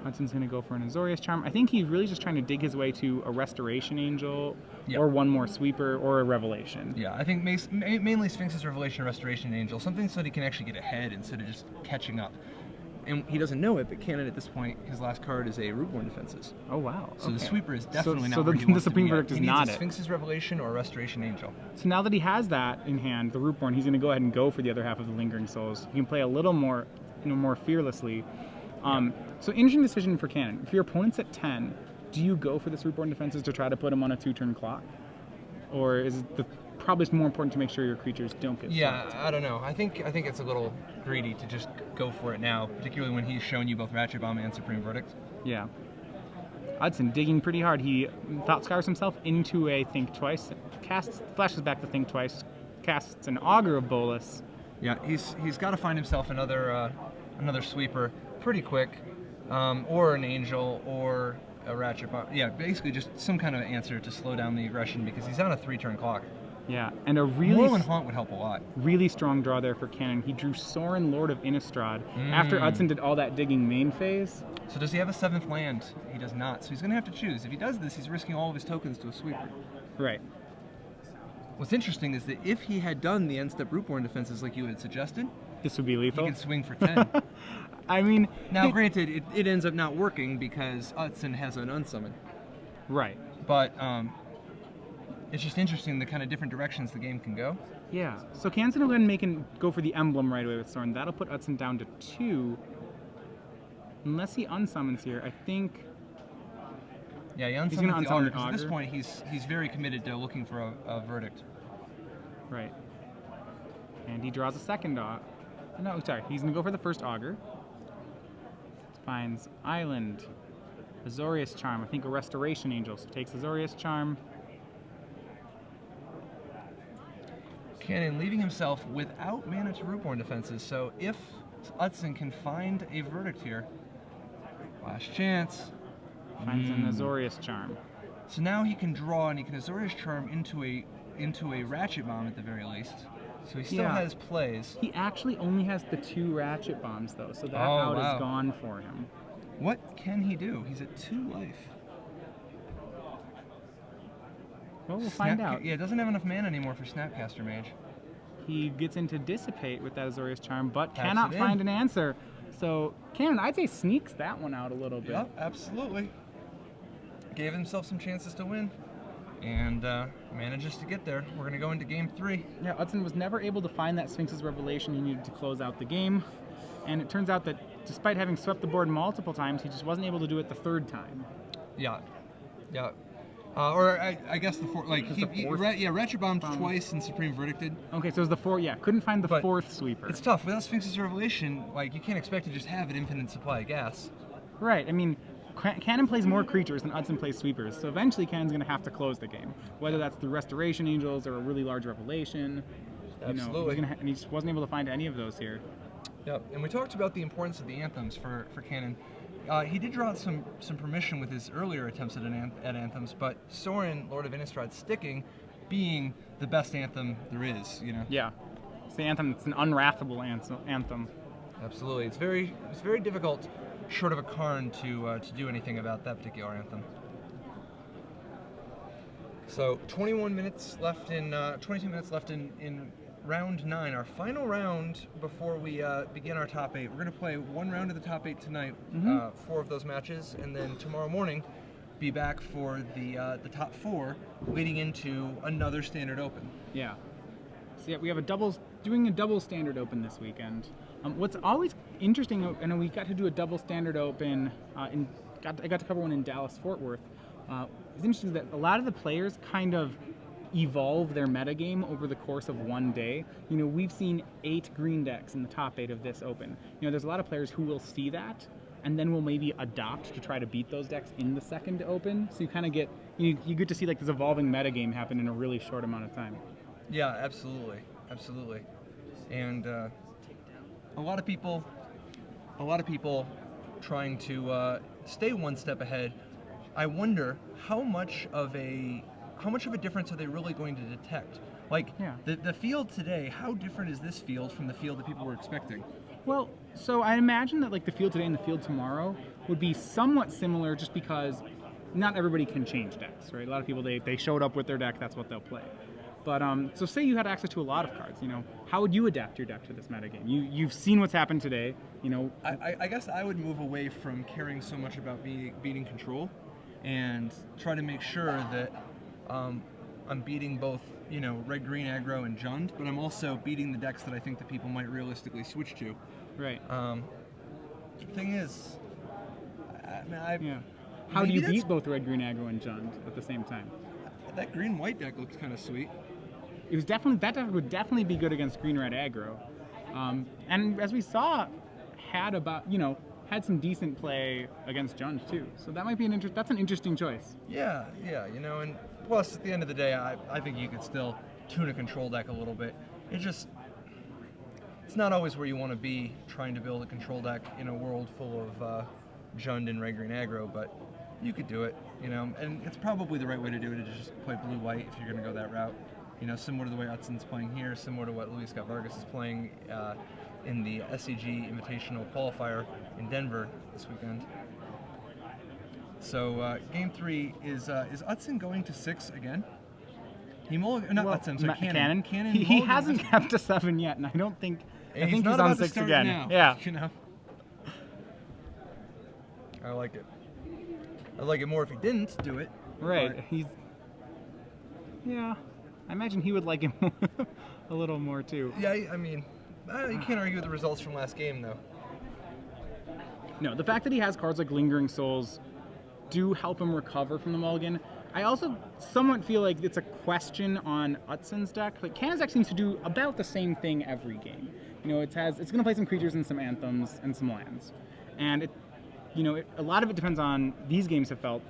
Utzon's going to go for an Azorius Charm. I think he's really just trying to dig his way to a Restoration Angel, or one more Sweeper, or a Revelation. Yeah, I think mainly Sphinx's Revelation, Restoration Angel, something so that he can actually get ahead instead of just catching up. And he doesn't know it, but Cannon at this point, his last card is a Rootborn Defenses. Oh wow! So the Sweeper is definitely not so where he wants the Supreme to be Verdict at. is He not needs a it. Sphinx's Revelation or a Restoration Angel. So now that he has that in hand, the Rootborn, he's going to go ahead and go for the other half of the Lingering Souls. He can play a little more, more fearlessly. So interesting decision for Cannon. If your opponent's at 10, do you go for this Rootborn Defenses to try to put him on a 2-turn clock, or is it probably it's more important to make sure your creatures don't get Yeah, swapped? I don't know. I think it's a little greedy to just go for it now, particularly when he's shown you both Ratchet Bomb and Supreme Verdict. Yeah. Utzon digging pretty hard. He Thought Scours himself into a Think Twice, flashes back to Think Twice, casts an Augur of Bolas. Yeah, he's got to find himself another Sweeper pretty quick, or an Angel, or a Ratchet Bomb. Yeah, basically just some kind of answer to slow down the aggression because he's on a 3-turn clock. Yeah, and a really Moorland Haunt would help a lot. Really strong draw there for Cannon. He drew Sorin, Lord of Innistrad, after Utzon did all that digging main phase. So does he have a 7th land? He does not. So he's going to have to choose. If he does this, he's risking all of his tokens to a Sweeper. Right. What's interesting is that if he had done the end-step Rootborn defenses like you had suggested, this would be lethal. He could swing for 10. I mean... Now, granted, it ends up not working because Utzon has an Unsummon. Right. But it's just interesting the kind of different directions the game can go. Yeah. So Cannon's going to go ahead and go for the Emblem right away with Sorin. That'll put Utzon down to 2. Unless he unsummons here, I think... Yeah, he unsummons the Augur, because at this point he's very committed to looking for a verdict. Right. And he draws a second Augur. No, sorry. He's going to go for the first Augur. Finds Island. Azorius Charm. I think a Restoration Angel. So takes Azorius Charm. Cannon leaving himself without mana to Rootborn defenses. So if Utzon can find a verdict here, last chance. Finds an Azorius Charm. So now he can draw and he can Azorius Charm into a Ratchet Bomb at the very least. So he still has plays. He actually only has the 2 Ratchet Bombs though, so that out is gone for him. What can he do? He's at 2 life. Well, we'll find out. Yeah, doesn't have enough mana anymore for Snapcaster Mage. He gets into Dissipate with that Azorius Charm, but cannot find an answer. So Cannon, I'd say, sneaks that one out a little bit. Yep, absolutely. Gave himself some chances to win, and manages to get there. We're going to go into game 3. Yeah, Utzon was never able to find that Sphinx's Revelation he needed to close out the game, and it turns out that despite having swept the board multiple times, he just wasn't able to do it the third time. Yeah. Yeah. Or I guess the fourth, like, fourth? Ratchet bombed twice and Supreme Verdicted. Okay, so it was the four, couldn't find the But fourth sweeper. It's tough. Without Sphinx's Revelation, like, you can't expect to just have an infinite supply of gas. Right, I mean, Cannon plays more creatures than Utzon plays sweepers, so eventually Cannon's going to have to close the game. Whether that's through Restoration Angels or a really large Revelation. Absolutely. And he just wasn't able to find any of those here. Yep, and we talked about the importance of the anthems for Cannon. He did draw out some permission with his earlier attempts at anthems, but Sorin, Lord of Innistrad, sticking, being the best anthem there is, Yeah, it's the anthem. It's an unwrathable anthem. Absolutely, it's very difficult, short of a Karn, to do anything about that particular anthem. So 22 minutes left in round 9, our final round before we begin our top 8. We're going to play one round of the top 8 tonight, 4 of those matches, and then tomorrow morning be back for the top 4, leading into another Standard Open. Yeah. So we have doing a double Standard Open this weekend. What's always interesting, I know we got to do a double Standard Open, I got to cover one in Dallas, Fort Worth. It's interesting that a lot of the players kind of evolve their metagame over the course of one day. We've seen 8 green decks in the top 8 of this Open. There's a lot of players who will see that and then will maybe adopt to try to beat those decks in the second Open. So you kind of get you get to see like this evolving metagame happen in a really short amount of time. Yeah, absolutely, and a lot of people trying to stay one step ahead. I wonder how much of a difference are they really going to detect? Like, the field today, how different is this field from the field that people were expecting? Well, so I imagine that like the field today and the field tomorrow would be somewhat similar, just because not everybody can change decks, right? A lot of people, they showed up with their deck, that's what they'll play. But so say you had access to a lot of cards, how would you adapt your deck to this metagame? You've seen what's happened today, I guess I would move away from caring so much about beating control and try to make sure that I'm beating both, red-green aggro and Jund, but I'm also beating the decks that I think that people might realistically switch to. Right. The thing is, How do you beat both red-green aggro and Jund at the same time? That green-white deck looks kind of sweet. That deck would definitely be good against green-red aggro, and as we saw, had some decent play against Jund too. So that might be that's an interesting choice. Yeah, and plus at the end of the day, I think you could still tune a control deck a little bit. It's not always where you want to be trying to build a control deck in a world full of Jund and red-green aggro, but you could do it, and it's probably the right way to do it, is just play blue-white if you're going to go that route. Similar to the way Utzon's playing here, similar to what Luis Scott Vargas is playing in the SCG Invitational Qualifier in Denver this weekend. So game 3 is Utzon going to 6 again? Cannon. He hasn't kept to 7 yet, and I think he's on 6 again. Now, yeah. I like it. I'd like it more if he didn't do it. Right. I imagine he would like him a little more too. Yeah, you can't argue with the results from last game, though. No, the fact that he has cards like Lingering Souls do help him recover from the mulligan. I also somewhat feel like it's a question on Utzon's deck. Like, Cannon's deck seems to do about the same thing every game. It's going to play some creatures and some anthems and some lands, and a lot of it depends on, these games have felt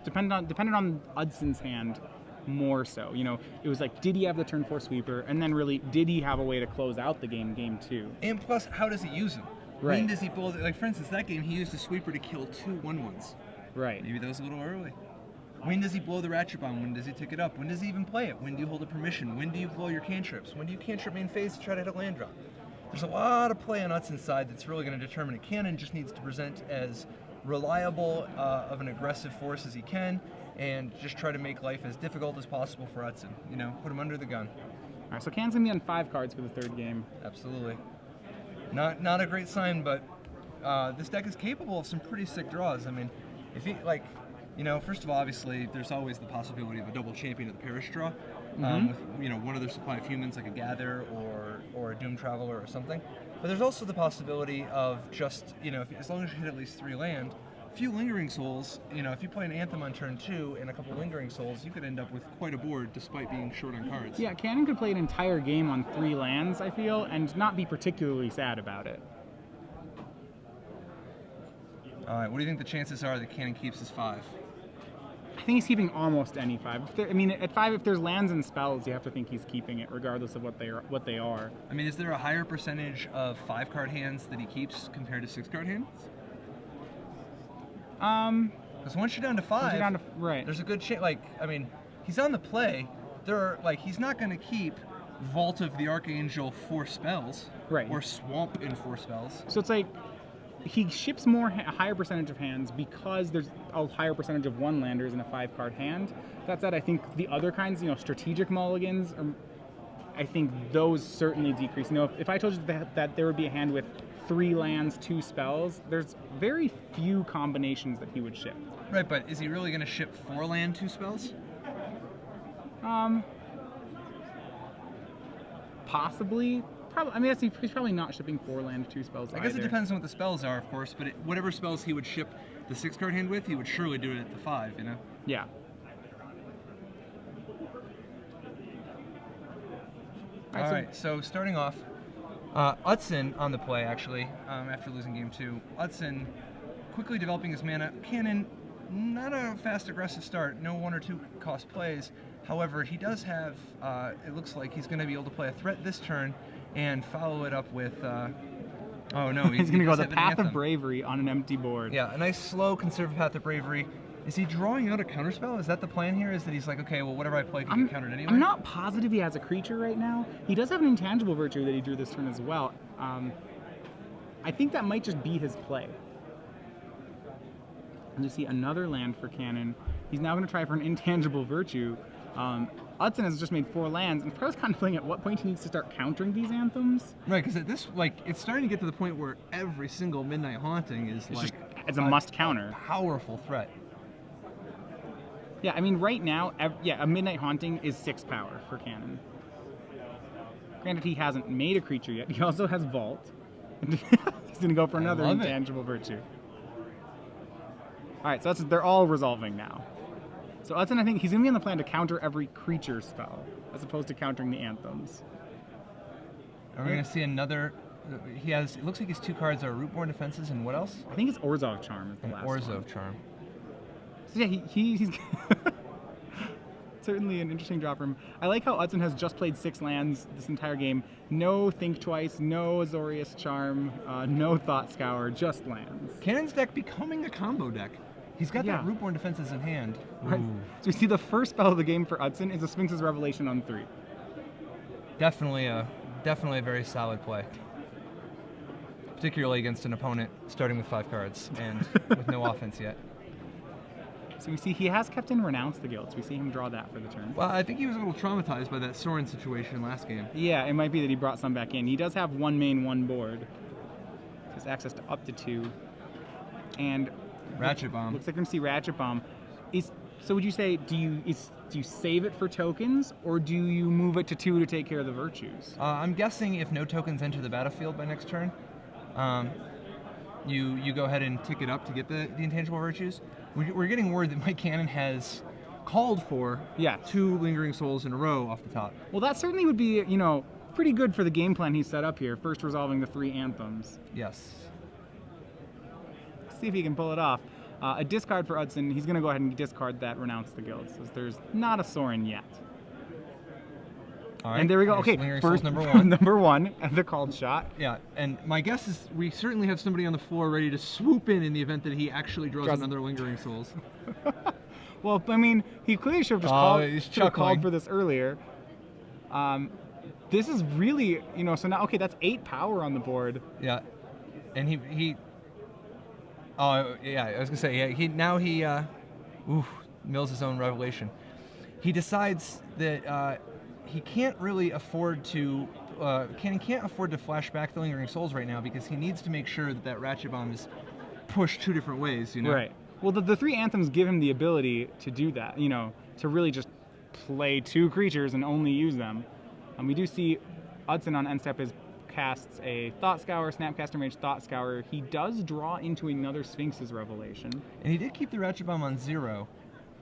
dependent on Utzon's hand more so. It was like, did he have the turn 4 sweeper, and then really, did he have a way to close out the game 2? And plus, how does he use them? Right. When does he build it? Like, for instance, that game he used a sweeper to kill 2 1/1s. Right. Maybe that was a little early. When does he blow the Ratchet Bomb? When does he tick it up? When does he even play it? When do you hold a permission? When do you blow your cantrips? When do you cantrip main phase to try to hit a land drop? There's a lot of play on Utzon's side that's really going to determine it. Cannon just needs to present as reliable of an aggressive force as he can, and just try to make life as difficult as possible for Utzon. Put him under the gun. All right, so Cannon's going to be on 5 cards for the 3rd game. Absolutely. Not a great sign, but this deck is capable of some pretty sick draws. If he, first of all, obviously, there's always the possibility of a double champion of the Parish draw, with one other supply of humans, like a Gather or a Doom Traveler or something. But there's also the possibility of just, as long as you hit at least 3 land, a few Lingering Souls, if you play an Anthem on turn 2 and a couple Lingering Souls, you could end up with quite a board despite being short on cards. Yeah, Cannon could play an entire game on 3 lands, I feel, and not be particularly sad about it. All right, what do you think the chances are that Cannon keeps his 5? I think he's keeping almost any 5. At 5, if there's lands and spells, you have to think he's keeping it, regardless of what they are. I mean, is there a higher percentage of 5-card hands that he keeps compared to 6-card hands? Because once you're down to 5, right. There's a good chance. He's on the play. He's not going to keep Vault of the Archangel 4 spells, right, or Swamp in 4 spells. So it's like he ships a higher percentage of hands because there's a higher percentage of 1-landers in a 5-card hand. That said, I think the other kinds, strategic mulligans, I think those certainly decrease. If I told you that there would be a hand with 3 lands, 2 spells, there's very few combinations that he would ship. Right, but is he really going to ship 4 land, 2 spells? Possibly. He's probably not shipping 4 land, 2 spells. I guess it depends on what the spells are, of course, but whatever spells he would ship the 6-card hand with, he would surely do it at the 5, Yeah. All right, so starting off, Utzon on the play, actually, after losing game 2. Utzon quickly developing his mana. Cannon, not a fast, aggressive start. No 1 or 2 cost plays. However, he does have, it looks like he's going to be able to play a threat this turn and follow it up with, oh no. He's going to go the Path of Bravery on an empty board. Yeah, a nice, slow, conservative Path of Bravery. Is he drawing out a counterspell? Is that the plan here? Is that he's like, okay, well, whatever I play can get countered anyway? I'm not positive he has a creature right now. He does have an intangible virtue that he drew this turn as well. I think that might just be his play. And you see another land for Cannon. He's now going to try for an intangible virtue. Utzon has just made 4 lands, and Pro's contemplating at what point he needs to start countering these anthems. Right, because it's starting to get to the point where every single Midnight Haunting is it's a must counter. Powerful threat. Yeah, right now, a Midnight Haunting is 6 power for Cannon. Granted, he hasn't made a creature yet. He also has Vault. He's going to go for another intangible virtue. All right, so they're all resolving now. So Utzon, I think he's going to be on the plan to counter every creature spell, as opposed to countering the anthems. Are we going to see another? It looks like his 2 cards are Rootborn Defenses, and what else? I think it's Orzhov Charm is the last one. Orzhov Charm. So yeah, he's certainly an interesting draw for him. I like how Utzon has just played 6 lands this entire game. No Think Twice, no Azorius Charm, no Thought Scour, just lands. Cannon's deck becoming a combo deck. He's got that Rootborn Defenses in hand. Right. So we see the first spell of the game for Utzon is a Sphinx's Revelation on 3. Definitely a very solid play. Particularly against an opponent starting with 5 cards and with no offense yet. So we see he has kept in Renounce the Guild, so we see him draw that for the turn. Well, I think he was a little traumatized by that Sorin situation last game. Yeah, it might be that he brought some back in. He does have 1 main, 1 board. He has access to up to 2. And Ratchet Bomb. Looks like we're going to see Ratchet Bomb. So would you say, do you save it for tokens, or do you move it to 2 to take care of the virtues? I'm guessing if no tokens enter the battlefield by next turn, you go ahead and tick it up to get the intangible virtues. We're getting word that Mike Cannon has called for 2 Lingering Souls in a row off the top. Well, that certainly would be, pretty good for the game plan he set up here. First resolving the 3 anthems. Yes. See if he can pull it off. A discard for Utzon. He's going to go ahead and discard that Renounce the Guild, since there's not a Sorin yet. All right. And there we go. Okay, first number 1. Number 1 at the called shot. Yeah, and my guess is we certainly have somebody on the floor ready to swoop in the event that he actually draws another Lingering Souls. Well, he clearly should have just called for this earlier. This is really, so now, okay, that's 8 power on the board. Yeah, and he oh, yeah, I was going to say, he mills his own revelation. He decides that he can't really afford to, can't afford to flash back the Lingering Souls right now because he needs to make sure that Ratchet Bomb is pushed 2 different ways, Right. Well, the 3 anthems give him the ability to do that, to really just play 2 creatures and only use them. And we do see Utzon on end step is casts a Thought Scour, Snapcaster Mage Thought Scour. He does draw into another Sphinx's Revelation. And he did keep the Ratchet Bomb on 0.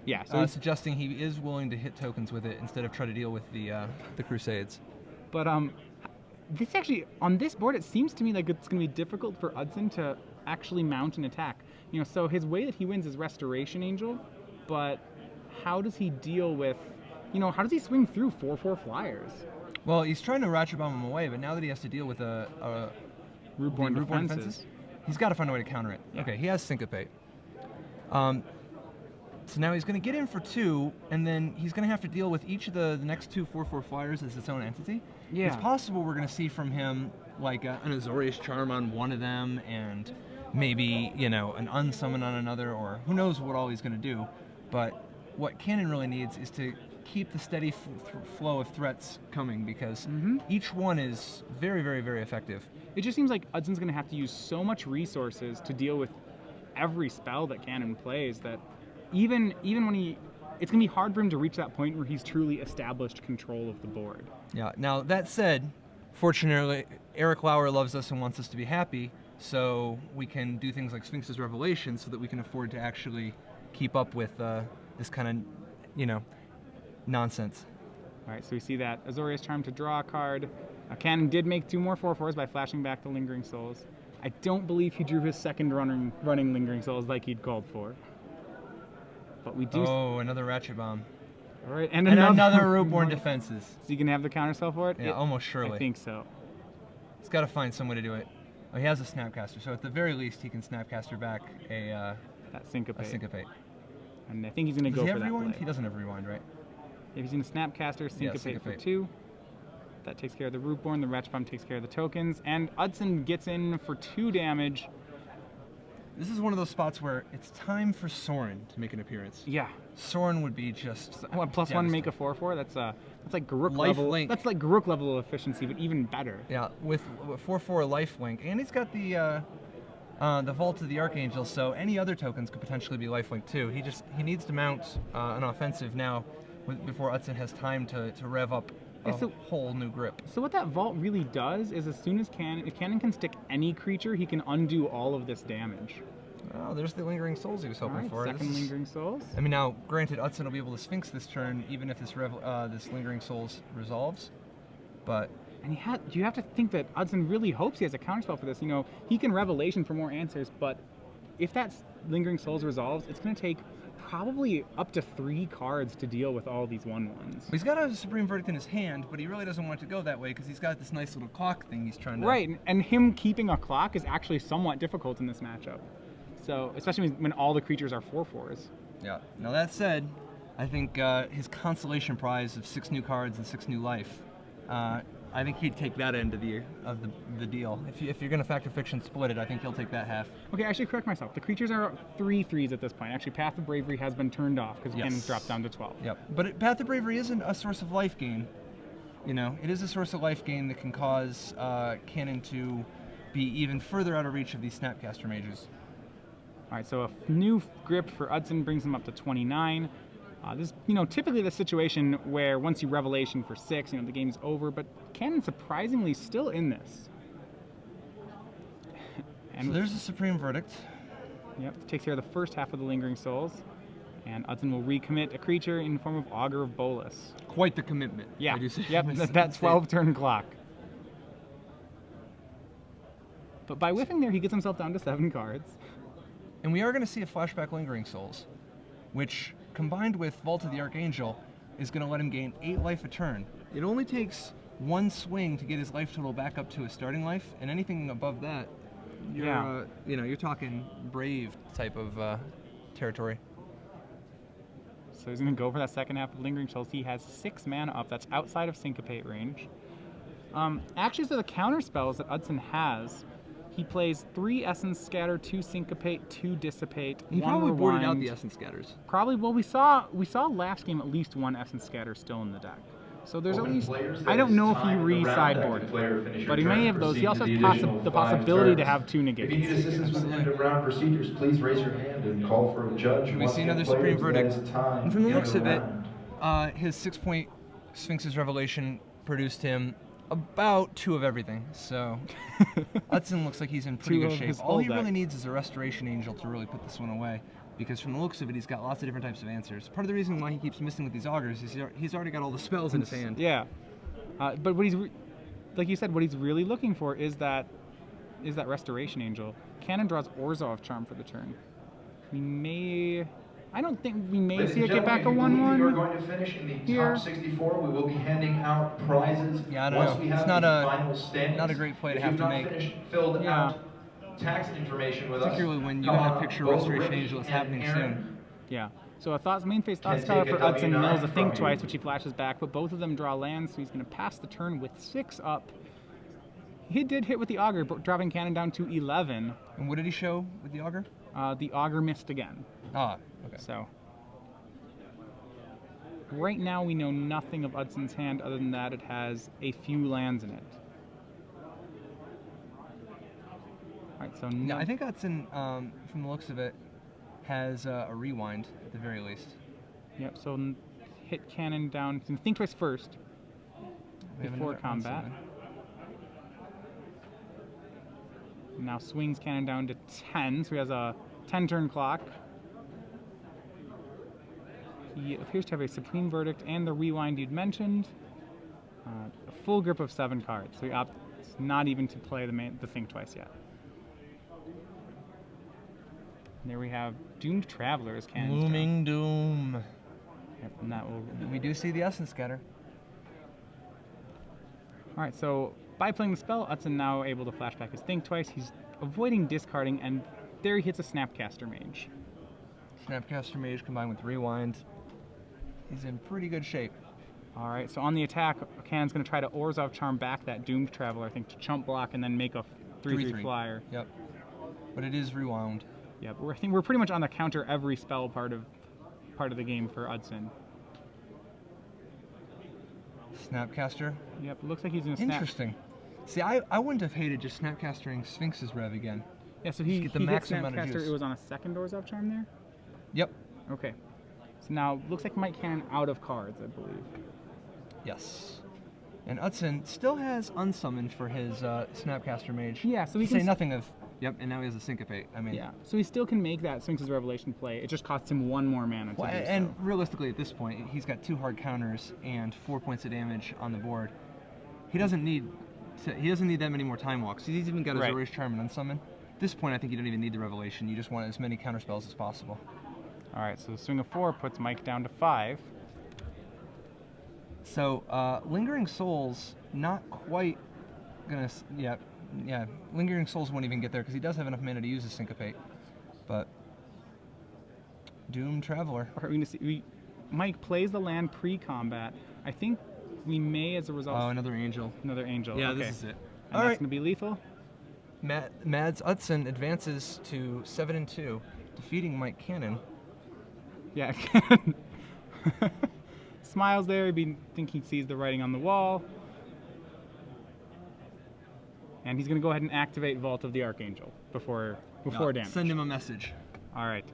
Yeah, so suggesting he is willing to hit tokens with it instead of try to deal with the Crusades. But this actually, on this board, it seems to me like it's going to be difficult for Utzon to actually mount an attack. So his way that he wins is Restoration Angel, but how does he deal with, how does he swing through 4/4 flyers? Well, he's trying to Ratchet Bomb him away, but now that he has to deal with Rootborn defenses, he's got to find a way to counter it. Yeah. Okay, he has Syncopate. So now he's going to get in for 2, and then he's going to have to deal with each of the next 2 4/4 flyers as its own entity. Yeah. It's possible we're going to see from him like an Azorius Charm on one of them, and maybe, an Unsummon on another, or who knows what all he's going to do. But what Cannon really needs is to keep the steady flow of threats coming, because each one is very, very, very effective. It just seems like Utzon's going to have to use so much resources to deal with every spell that Cannon plays that even when it's going to be hard for him to reach that point where he's truly established control of the board. Yeah. Now, that said, fortunately, Eric Lauer loves us and wants us to be happy, so we can do things like Sphinx's Revelation so that we can afford to actually keep up with this kind of, nonsense. All right, so we see that Azorius Charm to draw a card. Cannon did make 2 more 4/4s by flashing back the Lingering Souls. I don't believe he drew his second running Lingering Souls like he'd called for. But we do. Oh, another Ratchet Bomb. All right, and another Rootborn defenses. So you can have the counterspell for it? Yeah, almost surely. I think so. He's got to find some way to do it. Oh, he has a Snapcaster, so at the very least he can Snapcaster back that Syncopate. a Syncopate. And I think he's going to go for that Rewind? play. He doesn't have Rewind, right? If he's in a Snapcaster, Syncopate for 2. That takes care of the Rootborn. The Ratchet Bomb takes care of the tokens. And Utzon gets in for 2 damage. This is one of those spots where it's time for Sorin to make an appearance. Yeah. Sorin would be just +1 make a 4/4. That's like Garuk Life level. link. That's like Garuk level of efficiency, but even better. Yeah, with 4/4 life link, and he's got the Vault of the Archangel, so any other tokens could potentially be life link too. He needs to mount an offensive now before Utzon has time to rev up a whole new grip. So what that Vault really does is, as soon as if Cannon can stick any creature, he can undo all of this damage. Oh, there's the Lingering Souls he was hoping for. Second Lingering Souls. I mean, now, granted, Utzon will be able to Sphinx this turn, even if this Lingering Souls resolves, but... And you have to think that Utzon really hopes he has a counterspell for this. He can Revelation for more answers, but if that Lingering Souls resolves, it's going to take probably up to 3 cards to deal with all these 1/1s. He's got a Supreme Verdict in his hand, but he really doesn't want it to go that way because he's got this nice little clock thing he's trying to... Right, and him keeping a clock is actually somewhat difficult in this matchup. So, especially when all the creatures are 4/4s. Yeah. Now that said, I think his consolation prize of 6 new cards and 6 new life, I think he'd take that end of the deal. If you're going to Factor Fiction split it, I think he'll take that half. Okay, I should correct myself. The creatures are 3/3s at this point. Actually, Path of Bravery has been turned off because Cannon's dropped down to 12. Yep. But Path of Bravery isn't a source of life gain. It is a source of life gain that can cause Cannon to be even further out of reach of these Snapcaster mages. All right, so a new grip for Utzon brings him up to 29. This, typically the situation where once you Revelation for 6, the game's over, but Cannon's surprisingly still in this. And so there's a Supreme Verdict. Yep, takes care of the first half of the Lingering Souls. And Utzon will recommit a creature in the form of Augur of Bolus. Quite the commitment. Yeah, yep, that 12-turn clock. But by whiffing there, he gets himself down to 7 cards. And we are going to see a flashback Lingering Souls, which, combined with Vault of the Archangel, is going to let him gain 8 life a turn. It only takes 1 swing to get his life total back up to his starting life, and anything above that, you're talking Brave type of territory. So he's going to go for that second half of Lingering Souls. He has 6 mana up. That's outside of Syncopate range. Actually, so the counter spells that Utzon has, he plays 3 Essence Scatter, 2 Syncopate, 2 Dissipate, he 1 probably Rewind. boarded out the Essence Scatters. Probably. Well, we saw last game at least 1 Essence Scatter still in the deck. So there's at least, I don't know if he re-sideboarded, but he may have those. He also has the possibility to have 2 negations. If you need assistance with end of round procedures, please raise your hand and call for a judge. We see another Supreme Verdict. And from the looks of it, his 6-point Sphinx's Revelation produced him about 2 of everything. So Utzon looks like he's in pretty 2 good of shape. his All whole he deck. really needs is a Restoration Angel to really put this one away. Because from the looks of it, he's got lots of different types of answers. Part of the reason why he keeps missing with these augers is he's already got all the spells in his hand. Yeah. But what like you said, what he's really looking for is that Restoration Angel. Cannon draws Orzhov Charm for the turn. I don't think we may Ladies see and it get back a gentlemen, if you believe you are 1/1. going to finish in the here. top 64, we will be handing out prizes Yeah, I don't once know. we It's have not the a- final standings. not a great play to If have you've to not make. finished, filled Yeah. out tax information with Particularly us, when you come got a on, picture of both Restoration Rich Angel that's and happening Aaron. soon. Yeah. So a main phase Thought Can Scholar take for a Utzon W9 mills a Think from twice, you. which he flashes back, but both of them draw lands, so he's going to pass the turn with 6 up. He did hit with the Augur, dropping Cannon down to 11. And what did he show with the auger? The Augur missed again. Ah, okay. So right now we know nothing of Utzon's hand other than that it has a few lands in it. Alright, so No, I think Utzon, from the looks of it, has a rewind at the very least. Yep, so hit Cannon down. Think twice first We have before another combat. Utzon. Now swings Cannon down to 10, so he has a 10-turn clock. He appears to have a Supreme Verdict and the Rewind you'd mentioned. A full grip of 7 cards, so he opts not even to play the Think Twice yet. And there we have Doomed Traveler's Cannon. Looming Doom. Yep, and that will. We do see the Essence Scatter. All right, so by playing the spell, Utzon now able to flash back his Think Twice. He's avoiding discarding, and there he hits a Snapcaster Mage. Snapcaster Mage combined with Rewind. He's in pretty good shape. All right, so on the attack, Cannon's going to try to Orzhov Charm back that Doomed Traveler, I think, to chump block and then make a 3/3 flyer. Yep. But it is Rewound. Yep, I think we're pretty much on the counter every spell part of the game for Utzon. Snapcaster. Yep, looks like he's going to snap. Interesting. See, I wouldn't have hated just Snapcastering Sphinx's Rev again. Yeah, so Just he get the hit maximum amount of Snapcaster. juice. It was on a second Orzhov Charm there? Yep. Okay. So now, looks like Mike Cannon out of cards, I believe. Yes. And Utzon still has Unsummoned for his Snapcaster Mage. Yeah, so he To can say nothing of... Yep, and now he has a Syncopate. I mean... Yeah, so he still can make that Sphinx's Revelation play. It just costs him 1 more mana to Well, do and so. realistically, at this point, he's got 2 hard counters and 4 points of damage on the board. He doesn't need that many more Time Walks. He's even got his Right. Zori's Charm and Unsummon. At this point, I think you don't even need the Revelation. You just want as many counter spells as possible. All right, so the swing of 4 puts Mike down to 5. So, Lingering Souls, not quite gonna... Yeah, Lingering Souls won't even get there because he does have enough mana to use his Syncopate. But... Doomed Traveler. All right, we're gonna see. Mike plays the land pre-combat. I think we may, as a result, Oh, another Angel. another Angel. Yeah, okay. this is it. And All that's right. gonna be lethal. Mads Utzon advances to 7-2, defeating Mike Cannon. Yeah. Smiles there. Think he sees the writing on the wall. And he's gonna go ahead and activate Vault of the Archangel before damage. Send him a message. All right.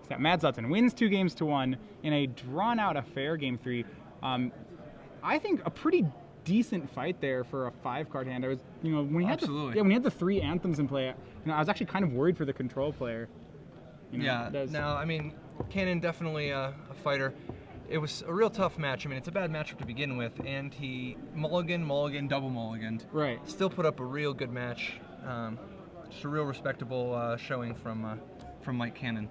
So got Mads Utzon wins 2-1 in a drawn-out affair game 3. I think a pretty decent fight there for a 5-card hand. I was, when he had Absolutely. when he had the 3 anthems in play, I was actually kind of worried for the control player. Yeah. Now, I mean, Cannon definitely a fighter. It was a real tough match. I mean, it's a bad matchup to begin with, and he mulligan, double mulliganed. Right. Still put up a real good match. Just a real respectable showing from Mike Cannon.